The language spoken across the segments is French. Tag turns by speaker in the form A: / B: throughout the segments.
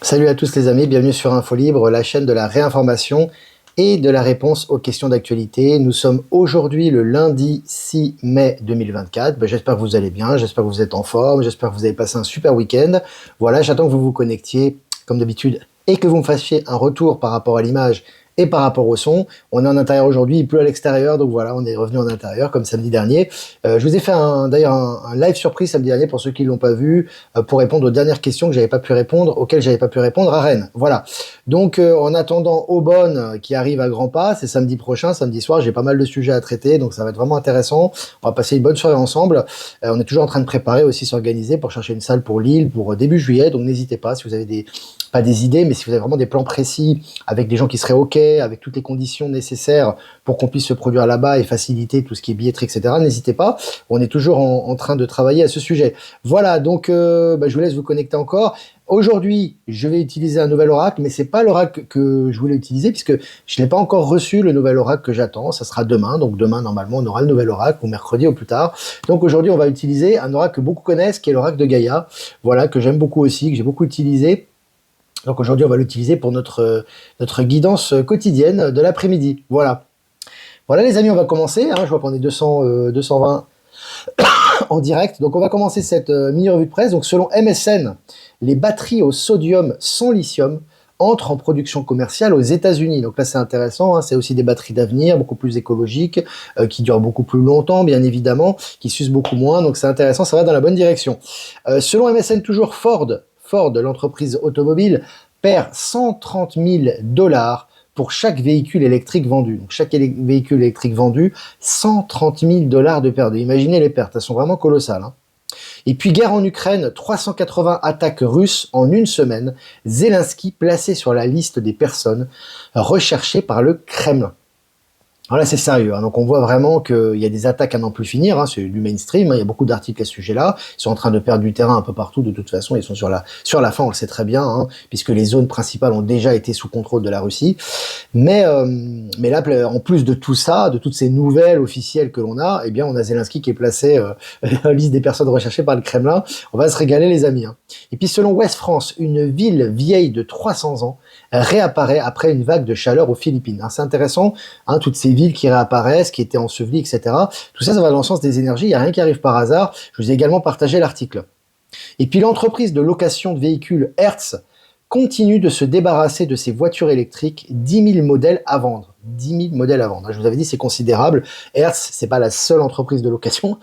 A: Salut à tous les amis, bienvenue sur Info Libre, la chaîne de la réinformation et de la réponse aux questions d'actualité. Nous sommes aujourd'hui le lundi 6 mai 2024. J'espère que vous allez bien, j'espère que vous êtes en forme, j'espère que vous avez passé un super week-end. Voilà, j'attends que vous vous connectiez comme d'habitude et que vous me fassiez un retour par rapport à l'image et par rapport au son. On est en intérieur aujourd'hui, il pleut à l'extérieur, donc voilà, on est revenu en intérieur comme samedi dernier. Je vous ai fait d'ailleurs un live surprise samedi dernier pour ceux qui ne l'ont pas vu, pour répondre aux dernières questions que j'avais pas pu répondre, auxquelles j'avais pas pu répondre à Rennes. Voilà. Donc en attendant Aubonne qui arrive à grands pas, c'est samedi prochain, samedi soir, j'ai pas mal de sujets à traiter, donc ça va être vraiment intéressant. On va passer une bonne soirée ensemble. On est toujours en train de préparer aussi, s'organiser pour chercher une salle pour Lille pour début juillet, donc n'hésitez pas si vous avez pas des idées, mais si vous avez vraiment des plans précis avec des gens qui seraient OK, avec toutes les conditions nécessaires pour qu'on puisse se produire là-bas et faciliter tout ce qui est billetterie, etc., n'hésitez pas. On est toujours en train de travailler à ce sujet. Voilà, donc je vous laisse vous connecter encore. Aujourd'hui, je vais utiliser un nouvel oracle, mais c'est pas l'oracle que je voulais utiliser puisque je n'ai pas encore reçu le nouvel oracle que j'attends. Ça sera demain, donc demain normalement on aura le nouvel oracle ou mercredi au plus tard. Donc aujourd'hui on va utiliser un oracle que beaucoup connaissent, qui est l'oracle de Gaïa. Voilà, que j'aime beaucoup aussi, que j'ai beaucoup utilisé. Donc aujourd'hui, on va l'utiliser pour notre guidance quotidienne de l'après-midi. Voilà. Voilà les amis, on va commencer. Je vois qu'on est 220 en direct. Donc on va commencer cette mini-revue de presse. Donc selon MSN, les batteries au sodium sans lithium entrent en production commerciale aux États-Unis. Donc là, c'est intéressant. C'est aussi des batteries d'avenir, beaucoup plus écologiques, qui durent beaucoup plus longtemps, bien évidemment, qui s'usent beaucoup moins. Donc c'est intéressant, ça va dans la bonne direction. Selon MSN, toujours Ford, l'entreprise automobile, perd 130 000 $ pour chaque véhicule électrique vendu. Donc chaque véhicule électrique vendu, 130 000 $ de pertes. Imaginez les pertes, elles sont vraiment colossales. Et puis guerre en Ukraine, 380 attaques russes en une semaine. Zelensky placé sur la liste des personnes recherchées par le Kremlin. Voilà, c'est sérieux. Donc on voit vraiment qu'il y a des attaques à n'en plus finir. C'est du mainstream. Il y a beaucoup d'articles à ce sujet-là. Ils sont en train de perdre du terrain un peu partout. De toute façon, ils sont sur la fin. On le sait très bien, puisque les zones principales ont déjà été sous contrôle de la Russie. Mais là, en plus de tout ça, de toutes ces nouvelles officielles que l'on a, eh bien, on a Zelensky qui est placé dans la liste des personnes recherchées par le Kremlin. On va se régaler, les amis. Et puis, selon Ouest France, une ville vieille de 300 ans réapparaît après une vague de chaleur aux Philippines. C'est intéressant, toutes ces villes qui réapparaissent, qui étaient ensevelies, etc. Tout ça, ça va dans le sens des énergies, il n'y a rien qui arrive par hasard. Je vous ai également partagé l'article. Et puis l'entreprise de location de véhicules Hertz continue de se débarrasser de ses voitures électriques, 10 000 modèles à vendre. 10 000 modèles à vendre. Je vous avais dit, c'est considérable. Hertz, c'est pas la seule entreprise de location,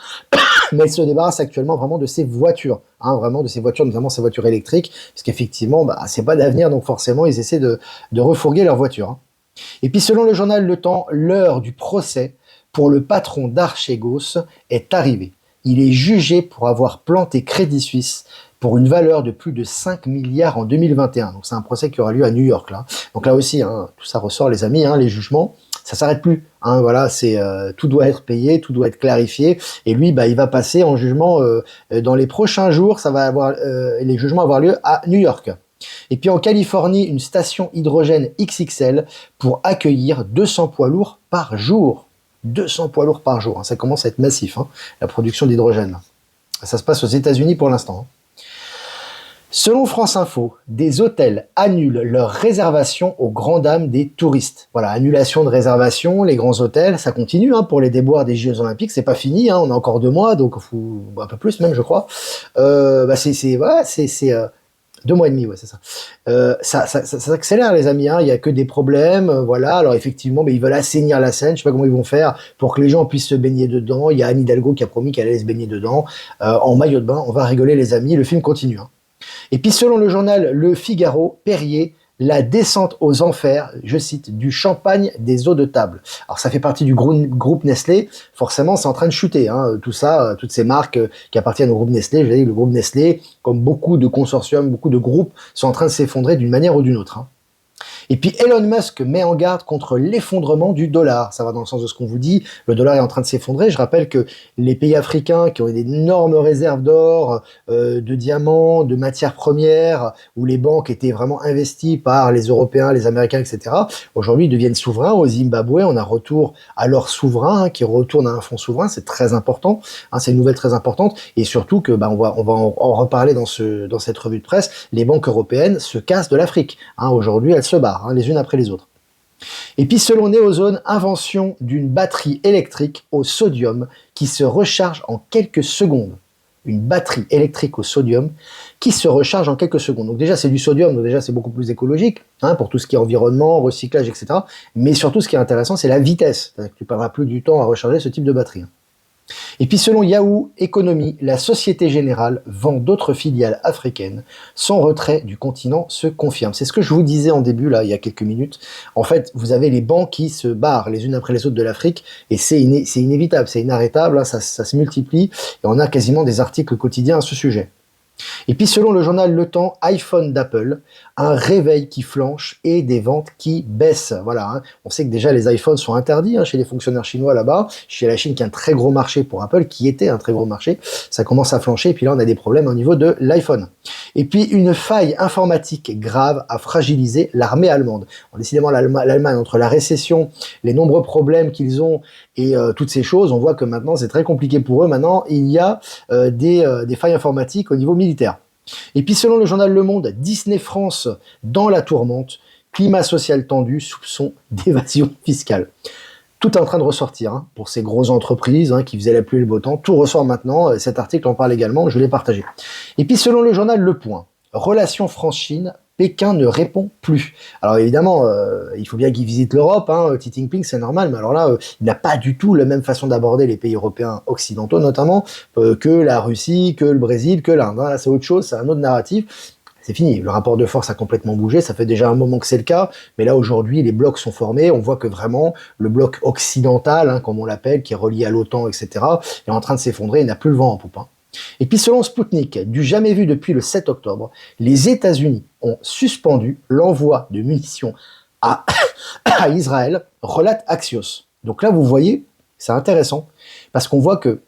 A: mais elle se débarrasse actuellement vraiment de ses voitures, vraiment de ses voitures, notamment ses voitures électriques, parce qu'effectivement, c'est pas d'avenir, donc forcément, ils essaient de refourguer leurs voitures. Et puis, selon le journal Le Temps, l'heure du procès pour le patron d'Archegos est arrivée. Il est jugé pour avoir planté Crédit Suisse pour une valeur de plus de 5 milliards en 2021. Donc c'est un procès qui aura lieu à New York, là. Donc là aussi, tout ça ressort, les amis, les jugements, ça s'arrête plus. Voilà, tout doit être payé, tout doit être clarifié. Et lui, il va passer en jugement dans les prochains jours. Les jugements avoir lieu à New York. Et puis en Californie, une station hydrogène XXL pour accueillir 200 poids lourds par jour. 200 poids lourds par jour, ça commence à être massif, la production d'hydrogène. Ça se passe aux États-Unis pour l'instant. Selon France Info, des hôtels annulent leurs réservations aux grandes dames des touristes. Voilà, annulation de réservation, les grands hôtels, ça continue pour les déboires des Jeux Olympiques, c'est pas fini, on a encore 2 mois, donc un peu plus même, je crois. C'est 2 mois et demi, c'est ça. Ça accélère, les amis, il y a que des problèmes, voilà. Alors effectivement, ils veulent assainir la Seine, je sais pas comment ils vont faire pour que les gens puissent se baigner dedans. Il y a Anne Hidalgo qui a promis qu'elle allait se baigner dedans, en maillot de bain. On va rigoler, les amis, le film continue. Et puis selon le journal Le Figaro, Perrier, la descente aux enfers, je cite, du champagne des eaux de table. Alors ça fait partie du groupe Nestlé, forcément c'est en train de chuter, tout ça, toutes ces marques qui appartiennent au groupe Nestlé, je l'ai dit, le groupe Nestlé, comme beaucoup de consortiums, beaucoup de groupes, sont en train de s'effondrer d'une manière ou d'une autre. Et puis Elon Musk met en garde contre l'effondrement du dollar. Ça va dans le sens de ce qu'on vous dit. Le dollar est en train de s'effondrer. Je rappelle que les pays africains qui ont d'énormes réserves d'or, de diamants, de matières premières, où les banques étaient vraiment investies par les Européens, les Américains, etc., aujourd'hui deviennent souverains. Au Zimbabwe, on a retour à leur souverain, qui retourne à un fonds souverain. C'est très important. C'est une nouvelle très importante. Et surtout que, on va en reparler dans cette revue de presse. Les banques européennes se cassent de l'Afrique. Aujourd'hui, elles se barrent, les unes après les autres. Et puis selon Neozone, invention d'une batterie électrique au sodium qui se recharge en quelques secondes. Une batterie électrique au sodium qui se recharge en quelques secondes. Donc déjà c'est du sodium, donc déjà c'est beaucoup plus écologique, pour tout ce qui est environnement, recyclage, etc. Mais surtout ce qui est intéressant, c'est la vitesse. C'est-à-dire que tu ne perdras plus du temps à recharger ce type de batterie. Et puis selon Yahoo Economy, la Société Générale vend d'autres filiales africaines. Son retrait du continent se confirme. C'est ce que je vous disais en début, là, il y a quelques minutes. En fait, vous avez les banques qui se barrent les unes après les autres de l'Afrique, et c'est inévitable, c'est inarrêtable, ça se multiplie, et on a quasiment des articles quotidiens à ce sujet. Et puis selon le journal Le Temps, iPhone d'Apple, un réveil qui flanche et des ventes qui baissent. Voilà, on sait que déjà les iPhones sont interdits chez les fonctionnaires chinois là-bas, chez la Chine qui est un très gros marché pour Apple, qui était un très gros marché, ça commence à flancher et puis là on a des problèmes au niveau de l'iPhone. Et puis une faille informatique grave a fragilisé l'armée allemande. Décidément l'Allemagne, entre la récession, les nombreux problèmes qu'ils ont et toutes ces choses, on voit que maintenant c'est très compliqué pour eux. Maintenant il y a des failles informatiques au niveau militaire. Et puis selon le journal Le Monde, Disney France dans la tourmente, climat social tendu, soupçon d'évasion fiscale. Tout est en train de ressortir pour ces grosses entreprises qui faisaient la pluie et le beau temps. Tout ressort maintenant, cet article en parle également, je l'ai partagé. Et puis selon le journal Le Point, relation France-Chine, Pékin ne répond plus. Alors évidemment, il faut bien qu'il visite l'Europe, Xi Jinping, c'est normal, mais alors là, il n'a pas du tout la même façon d'aborder les pays européens occidentaux, notamment, que la Russie, que le Brésil, que l'Inde. Là, c'est autre chose, c'est un autre narratif. C'est fini, le rapport de force a complètement bougé, ça fait déjà un moment que c'est le cas, mais là aujourd'hui les blocs sont formés, on voit que vraiment le bloc occidental, comme on l'appelle, qui est relié à l'OTAN, etc., est en train de s'effondrer, il n'a plus le vent en poupe. Et puis selon Sputnik, du jamais vu depuis le 7 octobre, les États-Unis ont suspendu l'envoi de munitions à Israël, relate Axios. Donc là vous voyez, c'est intéressant, parce qu'on voit que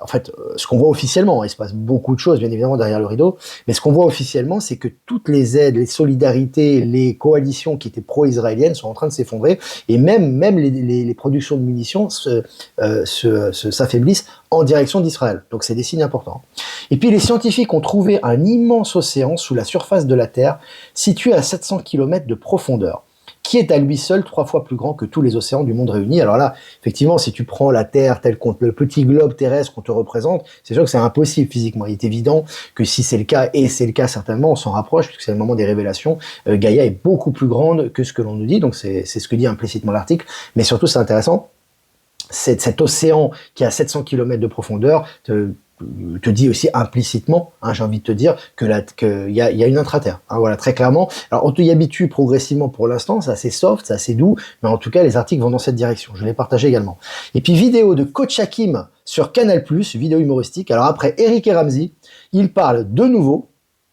A: en fait, ce qu'on voit officiellement, il se passe beaucoup de choses, bien évidemment, derrière le rideau, mais ce qu'on voit officiellement, c'est que toutes les aides, les solidarités, les coalitions qui étaient pro-israéliennes sont en train de s'effondrer, et même les productions de munitions s'affaiblissent en direction d'Israël. Donc c'est des signes importants. Et puis les scientifiques ont trouvé un immense océan sous la surface de la Terre, situé à 700 km de profondeur, qui est à lui seul 3 fois plus grand que tous les océans du monde réunis. Alors là, effectivement, si tu prends la Terre tel qu'on le petit globe terrestre qu'on te représente, c'est sûr que c'est impossible physiquement. Il est évident que si c'est le cas, et c'est le cas certainement, on s'en rapproche, puisque c'est le moment des révélations, Gaïa est beaucoup plus grande que ce que l'on nous dit, donc c'est ce que dit implicitement l'article, mais surtout c'est intéressant, cet océan qui a 700 km de profondeur te dit aussi implicitement, j'ai envie de te dire, qu'il y a une intraterre. Voilà, très clairement. Alors, on y habitue progressivement pour l'instant, c'est assez soft, c'est assez doux, mais en tout cas, les articles vont dans cette direction. Je l'ai partagé également. Et puis, vidéo de Coach Hakim sur Canal+, vidéo humoristique. Alors après Eric et Ramsey, il parle de nouveau,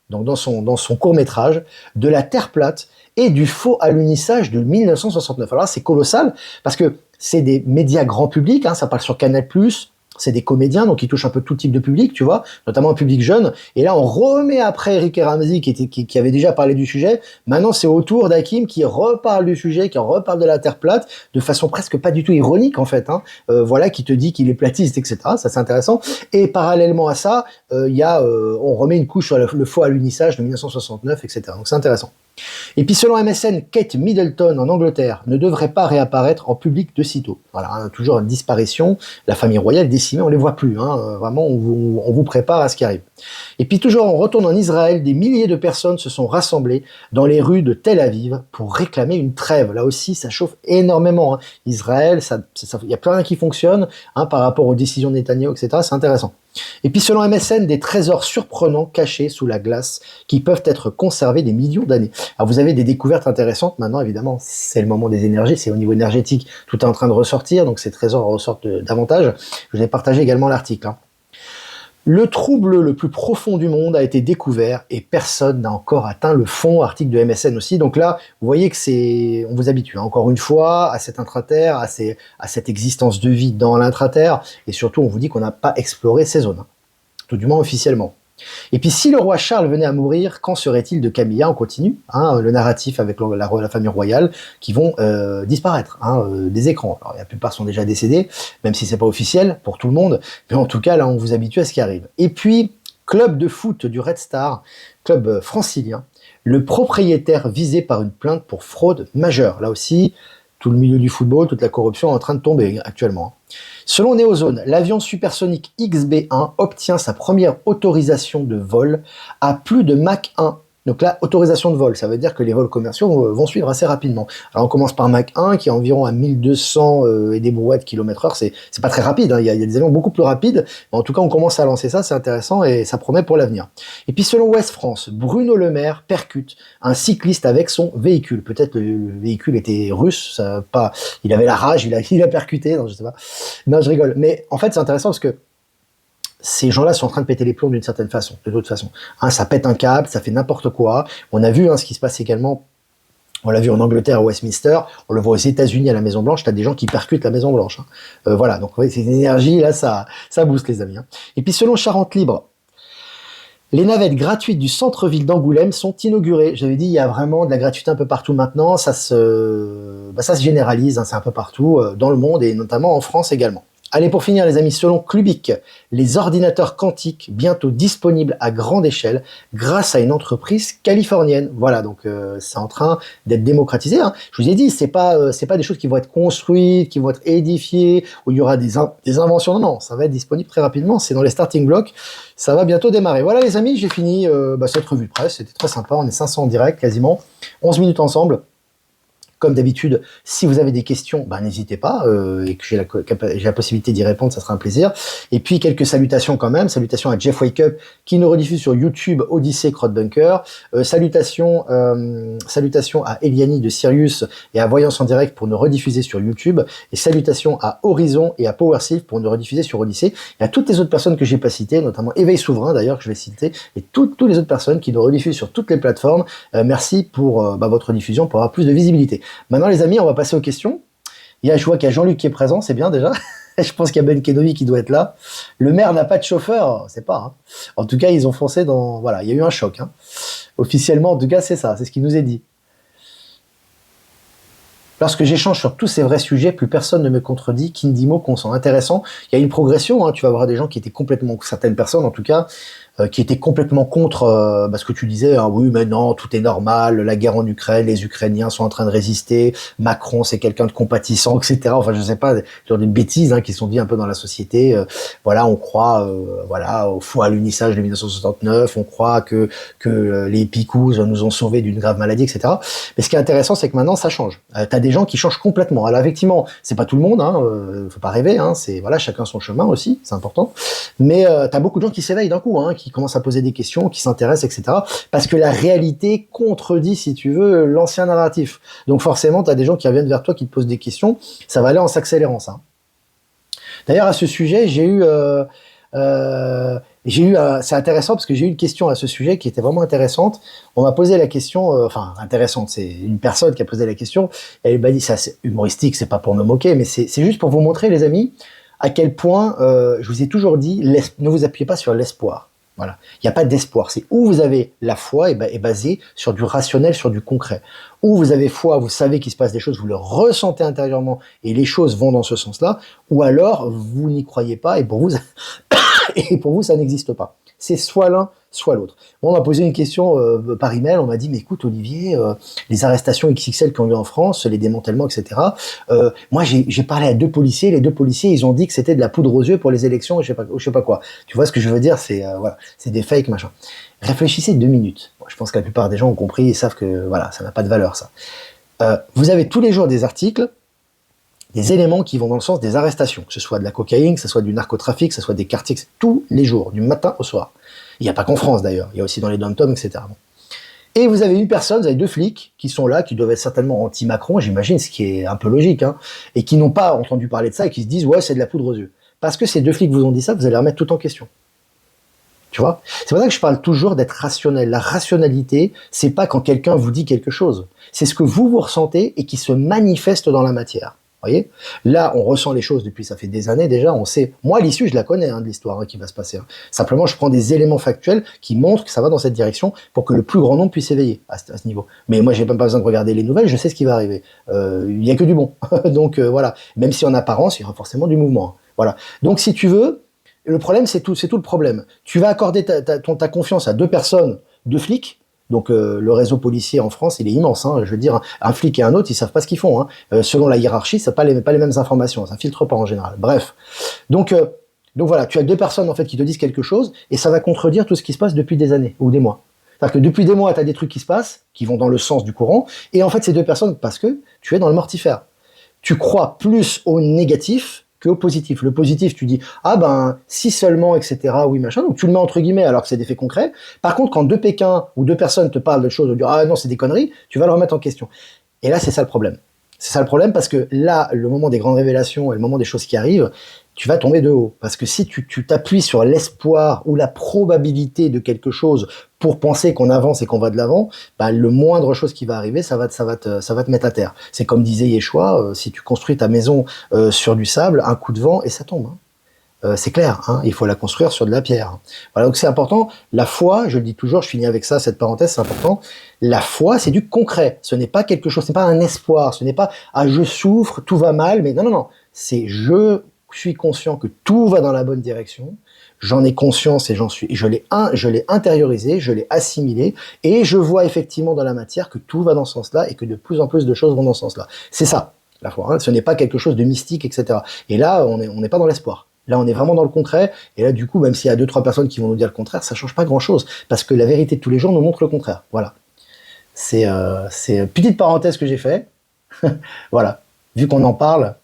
A: donc dans son court-métrage, de la Terre plate et du faux alunissage de 1969. Alors là, c'est colossal, parce que c'est des médias grand public, ça parle sur Canal+, c'est des comédiens, donc ils touchent un peu tout type de public, tu vois, notamment un public jeune. Et là, on remet après Eric et Ramsey, qui avait déjà parlé du sujet. Maintenant, c'est au tour d'Hakim qui reparle du sujet, qui reparle de la Terre plate, de façon presque pas du tout ironique, en fait. Voilà, qui te dit qu'il est platiste, etc. Ça, c'est intéressant. Et parallèlement à ça, on remet une couche sur le faux alunissage de 1969, etc. Donc, c'est intéressant. Et puis selon MSN, Kate Middleton en Angleterre ne devrait pas réapparaître en public de sitôt. Voilà, toujours une disparition, la famille royale décimée, on les voit plus. Vraiment, on vous prépare à ce qui arrive. Et puis toujours, on retourne en Israël, des milliers de personnes se sont rassemblées dans les rues de Tel Aviv pour réclamer une trêve. Là aussi, ça chauffe énormément. Israël, il n'y a plus rien qui fonctionne par rapport aux décisions de Netanyahou, etc. C'est intéressant. Et puis selon MSN, des trésors surprenants cachés sous la glace qui peuvent être conservés des millions d'années. Alors vous avez des découvertes intéressantes maintenant, évidemment, c'est le moment des énergies, c'est au niveau énergétique, tout est en train de ressortir, donc ces trésors ressortent davantage. Je vais partager également l'article. Le trouble le plus profond du monde a été découvert et personne n'a encore atteint le fond, article de MSN aussi. Donc là, vous voyez que on vous habitue encore une fois à cet intraterre, à cette existence de vie dans l'intraterre, et surtout on vous dit qu'on n'a pas exploré ces zones, tout du moins officiellement. Et puis si le roi Charles venait à mourir, qu'en serait-il de Camilla? On continue, le narratif avec la famille royale qui vont disparaître des écrans. Alors la plupart sont déjà décédés, même si c'est pas officiel pour tout le monde, mais en tout cas là on vous habitue à ce qui arrive. Et puis club de foot du Red Star, club francilien, le propriétaire visé par une plainte pour fraude majeure. Là aussi, tout le milieu du football, toute la corruption est en train de tomber actuellement. Selon Neozone, l'avion supersonique XB-1 obtient sa première autorisation de vol à plus de Mach 1. Donc là, autorisation de vol, ça veut dire que les vols commerciaux vont suivre assez rapidement. Alors on commence par Mach 1 qui est environ à 1200 et des brouettes km/h, c'est pas très rapide, il y a des avions beaucoup plus rapides, mais en tout cas on commence à lancer ça, c'est intéressant et ça promet pour l'avenir. Et puis selon Ouest France, Bruno Le Maire percute un cycliste avec son véhicule. Peut-être le véhicule était russe, il avait la rage, il a percuté, non je sais pas. Non je rigole, mais en fait c'est intéressant parce que ces gens-là sont en train de péter les plombs d'une certaine façon, de toute façon. Ça pète un câble, ça fait n'importe quoi. On a vu ce qui se passe également, on l'a vu en Angleterre à Westminster, on le voit aux États-Unis à la Maison Blanche, t'as des gens qui percutent la Maison Blanche. Voilà, donc c'est une énergie, là ça booste les amis. Et puis selon Charente Libre, les navettes gratuites du centre-ville d'Angoulême sont inaugurées. J'avais dit, il y a vraiment de la gratuité un peu partout maintenant, ça se généralise, c'est un peu partout dans le monde et notamment en France également. Allez, pour finir les amis, selon Clubic, les ordinateurs quantiques bientôt disponibles à grande échelle grâce à une entreprise californienne. Voilà, donc c'est en train d'être démocratisé. Je vous ai dit, c'est pas des choses qui vont être construites, qui vont être édifiées, où il y aura des inventions. Non, ça va être disponible très rapidement. C'est dans les starting blocks. Ça va bientôt démarrer. Voilà les amis, j'ai fini cette revue de presse. C'était très sympa. On est 500 en direct quasiment. 11 minutes ensemble. Comme d'habitude, si vous avez des questions, n'hésitez pas, et que j'ai la possibilité d'y répondre, ça sera un plaisir. Et puis, quelques salutations quand même. Salutations à Jeff Wake Up, qui nous rediffuse sur YouTube Odyssey Crowdbunker. Salutations à Eliani de Sirius et à Voyance en Direct pour nous rediffuser sur YouTube. Et salutations à Horizon et à PowerShift pour nous rediffuser sur Odyssey. Et à toutes les autres personnes que j'ai pas citées, notamment Éveil Souverain d'ailleurs, que je vais citer, et toutes les autres personnes qui nous rediffusent sur toutes les plateformes. Merci pour votre diffusion, pour avoir plus de visibilité. Maintenant les amis, on va passer aux questions. Je vois qu'il y a Jean-Luc qui est présent, c'est bien déjà. Je pense qu'il y a Ben Kedovi qui doit être là. Le maire n'a pas de chauffeur, c'est pas. En tout cas, ils ont foncé dans... Voilà, il y a eu un choc. Officiellement, en tout cas, c'est ça, c'est ce qui nous est dit. Lorsque j'échange sur tous ces vrais sujets, plus personne ne me contredit, qui ne dit mot qu'on sent intéressant. Il y a une progression, tu vas voir des gens qui étaient complètement, certaines personnes en tout cas, qui étaient complètement contre ce que tu disais, oui mais non, tout est normal, la guerre en Ukraine, les Ukrainiens sont en train de résister, Macron c'est quelqu'un de compatissant, etc. Enfin je sais pas, genre des bêtises qui sont dites un peu dans la société. Voilà, on croit au faux à l'unissage de 1969, on croit que les Picous nous ont sauvés d'une grave maladie, etc. Mais ce qui est intéressant, c'est que maintenant ça change. T'as des gens qui changent complètement. Alors effectivement, c'est pas tout le monde, faut pas rêver, c'est voilà, chacun son chemin aussi, c'est important. Mais t'as beaucoup de gens qui s'éveillent d'un coup, qui commencent à poser des questions, qui s'intéressent, etc. Parce que la réalité contredit, si tu veux, l'ancien narratif. Donc forcément, t'as des gens qui reviennent vers toi, qui te posent des questions. Ça va aller en s'accélérant, ça. D'ailleurs, à ce sujet, c'est intéressant parce que j'ai eu une question à ce sujet qui était vraiment intéressante. On m'a posé la question, intéressante, c'est une personne qui a posé la question. Elle m'a dit, ça c'est humoristique, c'est pas pour me moquer, mais c'est juste pour vous montrer, les amis, à quel point, je vous ai toujours dit, ne vous appuyez pas sur l'espoir. Voilà. Il n'y a pas d'espoir. C'est où vous avez la foi est basée sur du rationnel, sur du concret. Où vous avez foi, vous savez qu'il se passe des choses, vous le ressentez intérieurement et les choses vont dans ce sens-là. Ou alors, vous n'y croyez pas et pour vous, ça n'existe pas. C'est soit l'un, soit l'autre. On m'a posé une question par email, on m'a dit, mais écoute Olivier, les arrestations XXL qui ont eu en France, les démantèlements, etc. Moi, j'ai parlé à 2 policiers, les 2 policiers, ils ont dit que c'était de la poudre aux yeux pour les élections, je sais pas quoi. Tu vois ce que je veux dire, c'est voilà, c'est des fakes, machin. Réfléchissez 2 minutes. Bon, je pense que la plupart des gens ont compris et savent que voilà, ça n'a pas de valeur, ça. Vous avez tous les jours des articles, des éléments qui vont dans le sens des arrestations, que ce soit de la cocaïne, que ce soit du narcotrafic, que ce soit des quartiers, tous les jours, du matin au soir. Il n'y a pas qu'en France d'ailleurs, il y a aussi dans les dom-toms, etc. Et vous avez une personne, vous avez 2 flics qui sont là, qui doivent être certainement anti-Macron, j'imagine, ce qui est un peu logique, et qui n'ont pas entendu parler de ça et qui se disent « ouais, c'est de la poudre aux yeux ». Parce que ces 2 flics vous ont dit ça, vous allez remettre tout en question. Tu vois? C'est pour ça que je parle toujours d'être rationnel. La rationalité, c'est pas quand quelqu'un vous dit quelque chose. C'est ce que vous ressentez et qui se manifeste dans la matière. Vous voyez? Là, on ressent les choses depuis, ça fait des années déjà, on sait. Moi, l'issue, je la connais, de l'histoire qui va se passer. Simplement, je prends des éléments factuels qui montrent que ça va dans cette direction pour que le plus grand nombre puisse s'éveiller à ce niveau. Mais moi, j'ai même pas besoin de regarder les nouvelles, je sais ce qui va arriver. Il y a que du bon. Donc, voilà. Même si en apparence, il y aura forcément du mouvement. Voilà. Donc, si tu veux, le problème, c'est tout le problème. Tu vas accorder ta confiance à deux personnes, deux flics. Donc le réseau policier en France, il est immense. Je veux dire, un flic et un autre, ils savent pas ce qu'ils font. Selon la hiérarchie, c'est pas les mêmes informations. Ça filtre pas en général. Bref. Donc voilà, tu as deux personnes en fait qui te disent quelque chose et ça va contredire tout ce qui se passe depuis des années ou des mois. C'est-à-dire que depuis des mois, tu as des trucs qui se passent, qui vont dans le sens du courant, et en fait, ces deux personnes, parce que tu es dans le mortifère. Tu crois plus au négatif qu'au positif. Le positif, tu dis, ah ben, si seulement, etc., oui, machin, donc tu le mets entre guillemets alors que c'est des faits concrets. Par contre, quand deux Pékins ou deux personnes te parlent de choses, de dire, ah non, c'est des conneries, tu vas le remettre en question. Et là, c'est ça le problème. C'est ça le problème parce que là, le moment des grandes révélations et le moment des choses qui arrivent, tu vas tomber de haut. Parce que si tu t'appuies sur l'espoir ou la probabilité de quelque chose pour penser qu'on avance et qu'on va de l'avant, bah, le moindre chose qui va arriver, ça va te mettre à terre. C'est comme disait Yeshua, si tu construis ta maison sur du sable, un coup de vent et ça tombe. C'est clair, il faut la construire sur de la pierre. Voilà, donc c'est important. La foi, je le dis toujours, je finis avec ça, cette parenthèse, c'est important. La foi, c'est du concret. Ce n'est pas quelque chose, ce n'est pas un espoir, ce n'est pas « ah, je souffre, tout va mal », mais non. C'est « je suis conscient que tout va dans la bonne direction, j'en ai conscience et je l'ai intériorisé, je l'ai assimilé, et je vois effectivement dans la matière que tout va dans ce sens-là et que de plus en plus de choses vont dans ce sens-là. » C'est ça, la foi. Ce n'est pas quelque chose de mystique, etc. Et là, on n'est pas dans l'espoir. Là, on est vraiment dans le concret, et là, du coup, même s'il y a 2-3 personnes qui vont nous dire le contraire, ça change pas grand-chose, parce que la vérité de tous les jours nous montre le contraire. Voilà. C'est une petite parenthèse que j'ai fait. Voilà. Vu qu'on en parle.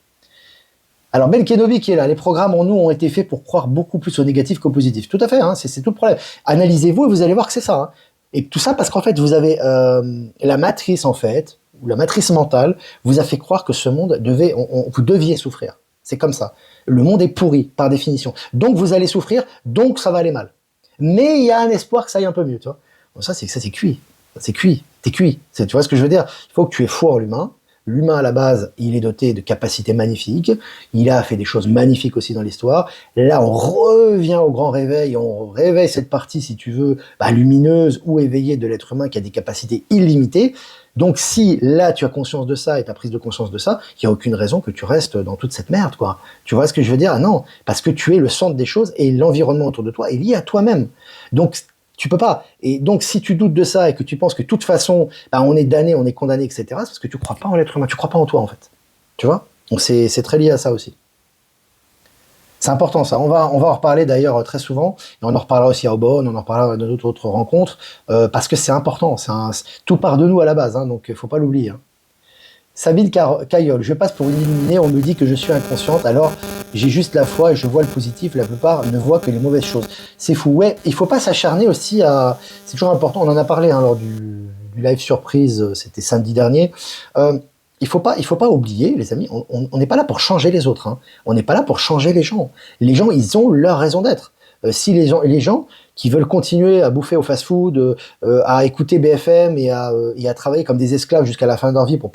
A: Alors, Ben Kenobi qui est là, les programmes en nous ont été faits pour croire beaucoup plus au négatif qu'au positif. Tout à fait, c'est tout le problème. Analysez-vous et vous allez voir que c'est ça. Et tout ça parce qu'en fait, vous avez la matrice, en fait, ou la matrice mentale, vous a fait croire que ce monde vous deviez souffrir. C'est comme ça. Le monde est pourri, par définition. Donc, vous allez souffrir, donc ça va aller mal. Mais il y a un espoir que ça aille un peu mieux, tu vois. Bon, ça, c'est cuit. C'est cuit. T'es cuit. Tu vois ce que je veux dire? Il faut que tu aies foi en l'humain. L'humain, à la base, il est doté de capacités magnifiques. Il a fait des choses magnifiques aussi dans l'histoire. Là, on revient au grand réveil. On réveille cette partie, si tu veux, lumineuse ou éveillée de l'être humain qui a des capacités illimitées. Donc, si là, tu as conscience de ça et tu as prise de conscience de ça, il n'y a aucune raison que tu restes dans toute cette merde, quoi. Tu vois ce que je veux dire? Ah non, parce que tu es le centre des choses et l'environnement autour de toi est lié à toi-même. Donc, tu peux pas. Et donc, si tu doutes de ça et que tu penses que de toute façon, on est damné, on est condamné, etc., c'est parce que tu crois pas en l'être humain, tu crois pas en toi, en fait. Tu vois? Donc, c'est très lié à ça aussi. C'est important ça, on va en reparler d'ailleurs très souvent, et on en reparlera aussi à Aubonne, on en reparlera dans d'autres rencontres, parce que c'est important, tout part de nous à la base, donc il faut pas l'oublier. Sabine Caillol, je passe pour une illuminée, on me dit que je suis inconsciente, alors j'ai juste la foi et je vois le positif, la plupart ne voient que les mauvaises choses. C'est fou, ouais, il faut pas s'acharner aussi à... C'est toujours important, on en a parlé lors du live surprise, c'était samedi dernier, il faut pas oublier, les amis, on n'est pas là pour changer les autres. On n'est pas là pour changer les gens. Les gens, ils ont leur raison d'être. Si les gens qui veulent continuer à bouffer au fast-food, à écouter BFM et à travailler comme des esclaves jusqu'à la fin de leur vie pour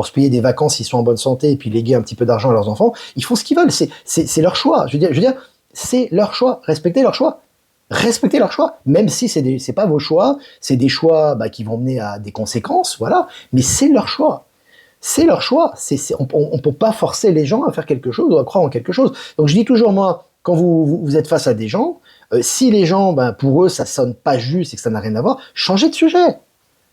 A: se payer des vacances s'ils sont en bonne santé et puis léguer un petit peu d'argent à leurs enfants, ils font ce qu'ils veulent. C'est leur choix. Je veux dire, c'est leur choix. Respectez leur choix. Respectez leur choix, même si c'est pas vos choix, c'est des choix qui vont mener à des conséquences, voilà. Mais c'est leur choix. C'est leur choix. On peut pas forcer les gens à faire quelque chose ou à croire en quelque chose. Donc je dis toujours, moi, quand vous êtes face à des gens, si les gens, pour eux, ça sonne pas juste et que ça n'a rien à voir, changez de sujet.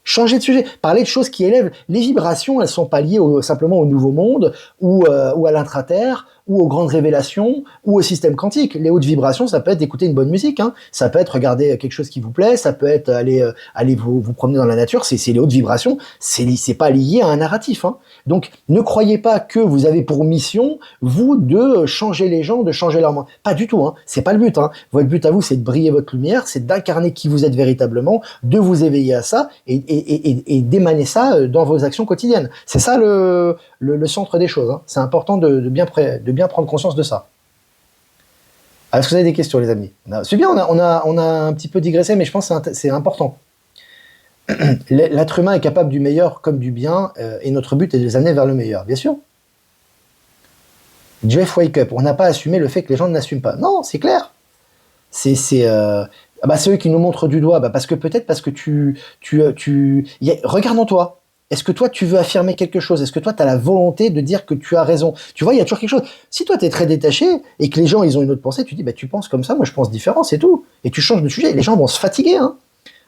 A: Changez de sujet. Parlez de choses qui élèvent. Les vibrations, elles sont pas liées simplement au nouveau monde ou à l'intraterre ou aux grandes révélations ou au système quantique. Les hautes vibrations, ça peut être d'écouter une bonne musique, ça peut être regarder quelque chose qui vous plaît, ça peut être aller vous promener dans la nature. C'est les hautes vibrations. C'est pas lié à un narratif. Donc, ne croyez pas que vous avez pour mission, vous, de changer les gens, de changer leur monde. Pas du tout, c'est pas le but. Votre but à vous, c'est de briller votre lumière, c'est d'incarner qui vous êtes véritablement, de vous éveiller à ça et d'émaner ça dans vos actions quotidiennes. C'est ça le centre des choses. C'est important de bien prendre conscience de ça. Est-ce que vous avez des questions, les amis? C'est bien, on a un petit peu digressé, mais je pense que c'est important. L'être humain est capable du meilleur comme du bien, et notre but est de les amener vers le meilleur, bien sûr. Jeff Wake Up, on n'a pas assumé le fait que les gens ne l'assument pas. Non, c'est clair. C'est eux qui nous montrent du doigt, parce que peut-être parce que regarde en toi. Est-ce que toi, tu veux affirmer quelque chose? Est-ce que toi, tu as la volonté de dire que tu as raison? Tu vois, il y a toujours quelque chose. Si toi, tu es très détaché et que les gens, ils ont une autre pensée, tu dis, tu penses comme ça, moi, je pense différent, c'est tout. Et tu changes de sujet. Les gens vont se fatiguer, hein.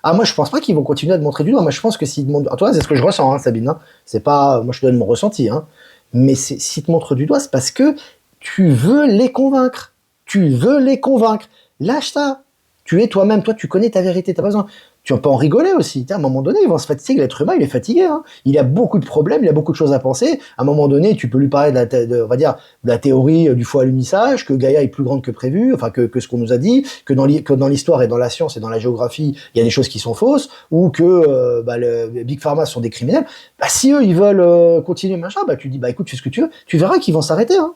A: Ah, moi, je pense pas qu'ils vont continuer à te montrer du doigt. Moi, je pense que s'ils te montrent... Toi, c'est ce que je ressens, hein, Sabine. Hein. C'est pas... Moi, je te donne mon ressenti. Hein. Mais s'ils te montrent du doigt, c'est parce que tu veux les convaincre. Tu veux les convaincre. Lâche ça. Tu es toi-même. Toi, tu connais ta vérité. T'as pas besoin... Tu peux en rigoler aussi. À un moment donné, ils vont se fatiguer. L'être humain, il est fatigué. Hein. Il a beaucoup de problèmes, il a beaucoup de choses à penser. À un moment donné, tu peux lui parler on va dire, de la théorie du faux alunissage, que Gaïa est plus grande que prévu, enfin que ce qu'on nous a dit, que dans l'histoire et dans la science et dans la géographie, il y a des choses qui sont fausses, ou que les Big Pharma sont des criminels. Si eux, ils veulent continuer machin, tu dis, écoute, fais ce que tu veux. Tu verras qu'ils vont s'arrêter. Hein.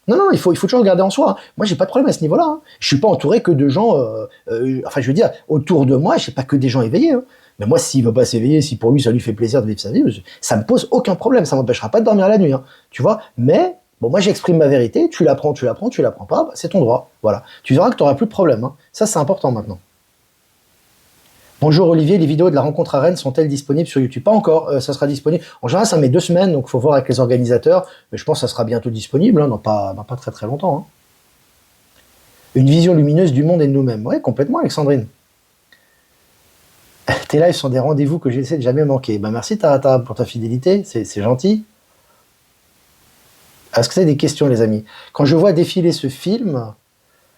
A: Non, il faut toujours regarder en soi. Hein. Moi, j'ai pas de problème à ce niveau-là. Hein. Je suis pas entouré que de gens. Enfin, je veux dire, autour de moi, j'ai pas que des gens éveillés. Hein. Mais moi, s'il veut pas s'éveiller, si pour lui ça lui fait plaisir de vivre sa vie, ça me pose aucun problème. Ça m'empêchera pas de dormir la nuit. Hein. Tu vois. Mais bon, moi, j'exprime ma vérité. Tu la prends, tu la prends pas. C'est ton droit. Voilà. Tu verras que tu auras plus de problème. Hein. Ça, c'est important maintenant. Bonjour Olivier, les vidéos de la rencontre à Rennes sont-elles disponibles sur YouTube? Pas encore, ça sera disponible. En général, ça met 2 semaines, donc il faut voir avec les organisateurs. Mais je pense que ça sera bientôt disponible, hein, dans pas très très longtemps. Hein. Une vision lumineuse du monde et de nous-mêmes. Oui, complètement, Alexandrine. Tes lives sont des rendez-vous que j'essaie de jamais manquer. Merci Tarata pour ta fidélité, c'est gentil. Est-ce que c'est des questions, les amis? Quand je vois défiler ce film,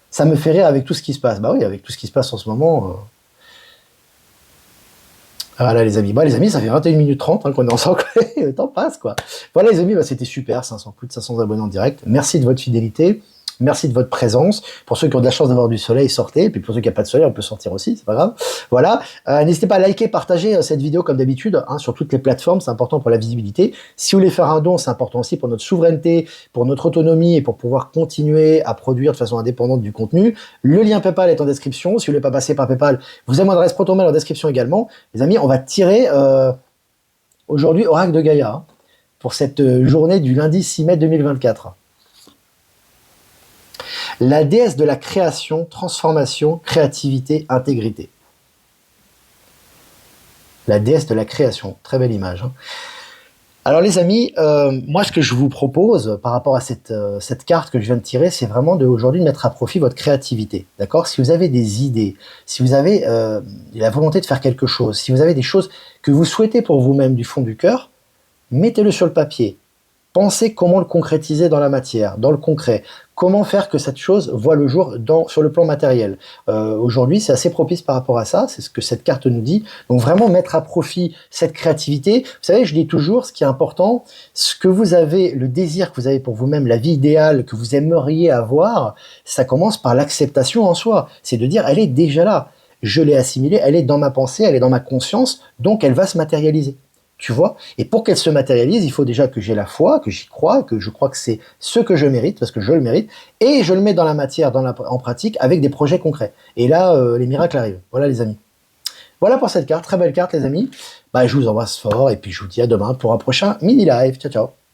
A: ça me fait rire avec tout ce qui se passe. Oui, avec tout ce qui se passe en ce moment... Voilà les amis, les amis, ça fait 21 minutes 30 hein, qu'on est ensemble, le temps passe quoi. Voilà les amis, c'était super, plus de 500 abonnés en direct. Merci de votre fidélité, merci de votre présence. Pour ceux qui ont de la chance d'avoir du soleil, sortez. Et puis pour ceux qui n'ont pas de soleil, on peut sortir aussi, c'est pas grave. Voilà, n'hésitez pas à liker, partager cette vidéo comme d'habitude hein, sur toutes les plateformes, c'est important pour la visibilité. Si vous voulez faire un don, c'est important aussi pour notre souveraineté, pour notre autonomie et pour pouvoir continuer à produire de façon indépendante du contenu. Le lien PayPal est en description. Si vous voulez pas passer par PayPal, vous avez mon adresse ProtonMail en description également. Les amis, on va tirer aujourd'hui Oracle de Gaïa hein, pour cette journée du lundi 6 mai 2024. La déesse de la création, transformation, créativité, intégrité. La déesse de la création, très belle image. Hein. Alors les amis, moi ce que je vous propose par rapport à cette carte que je viens de tirer, c'est vraiment aujourd'hui de mettre à profit votre créativité. D'accord? Si vous avez des idées, si vous avez la volonté de faire quelque chose, si vous avez des choses que vous souhaitez pour vous-même du fond du cœur, mettez-le sur le papier. Pensez comment le concrétiser dans la matière, dans le concret. Comment faire que cette chose voit le jour sur le plan matériel. Aujourd'hui, c'est assez propice par rapport à ça, c'est ce que cette carte nous dit. Donc vraiment mettre à profit cette créativité. Vous savez, je dis toujours, ce qui est important, ce que vous avez, le désir que vous avez pour vous-même, la vie idéale que vous aimeriez avoir, ça commence par l'acceptation en soi. C'est de dire, elle est déjà là. Je l'ai assimilée, elle est dans ma pensée, elle est dans ma conscience, donc elle va se matérialiser. Tu vois? Et pour qu'elle se matérialise, il faut déjà que j'ai la foi, que j'y crois, que je crois que c'est ce que je mérite, parce que je le mérite, et je le mets dans la matière, en pratique, avec des projets concrets. Et là, les miracles arrivent. Voilà les amis. Voilà pour cette carte, très belle carte les amis. Je vous embrasse fort, et puis je vous dis à demain pour un prochain mini-live. Ciao, ciao.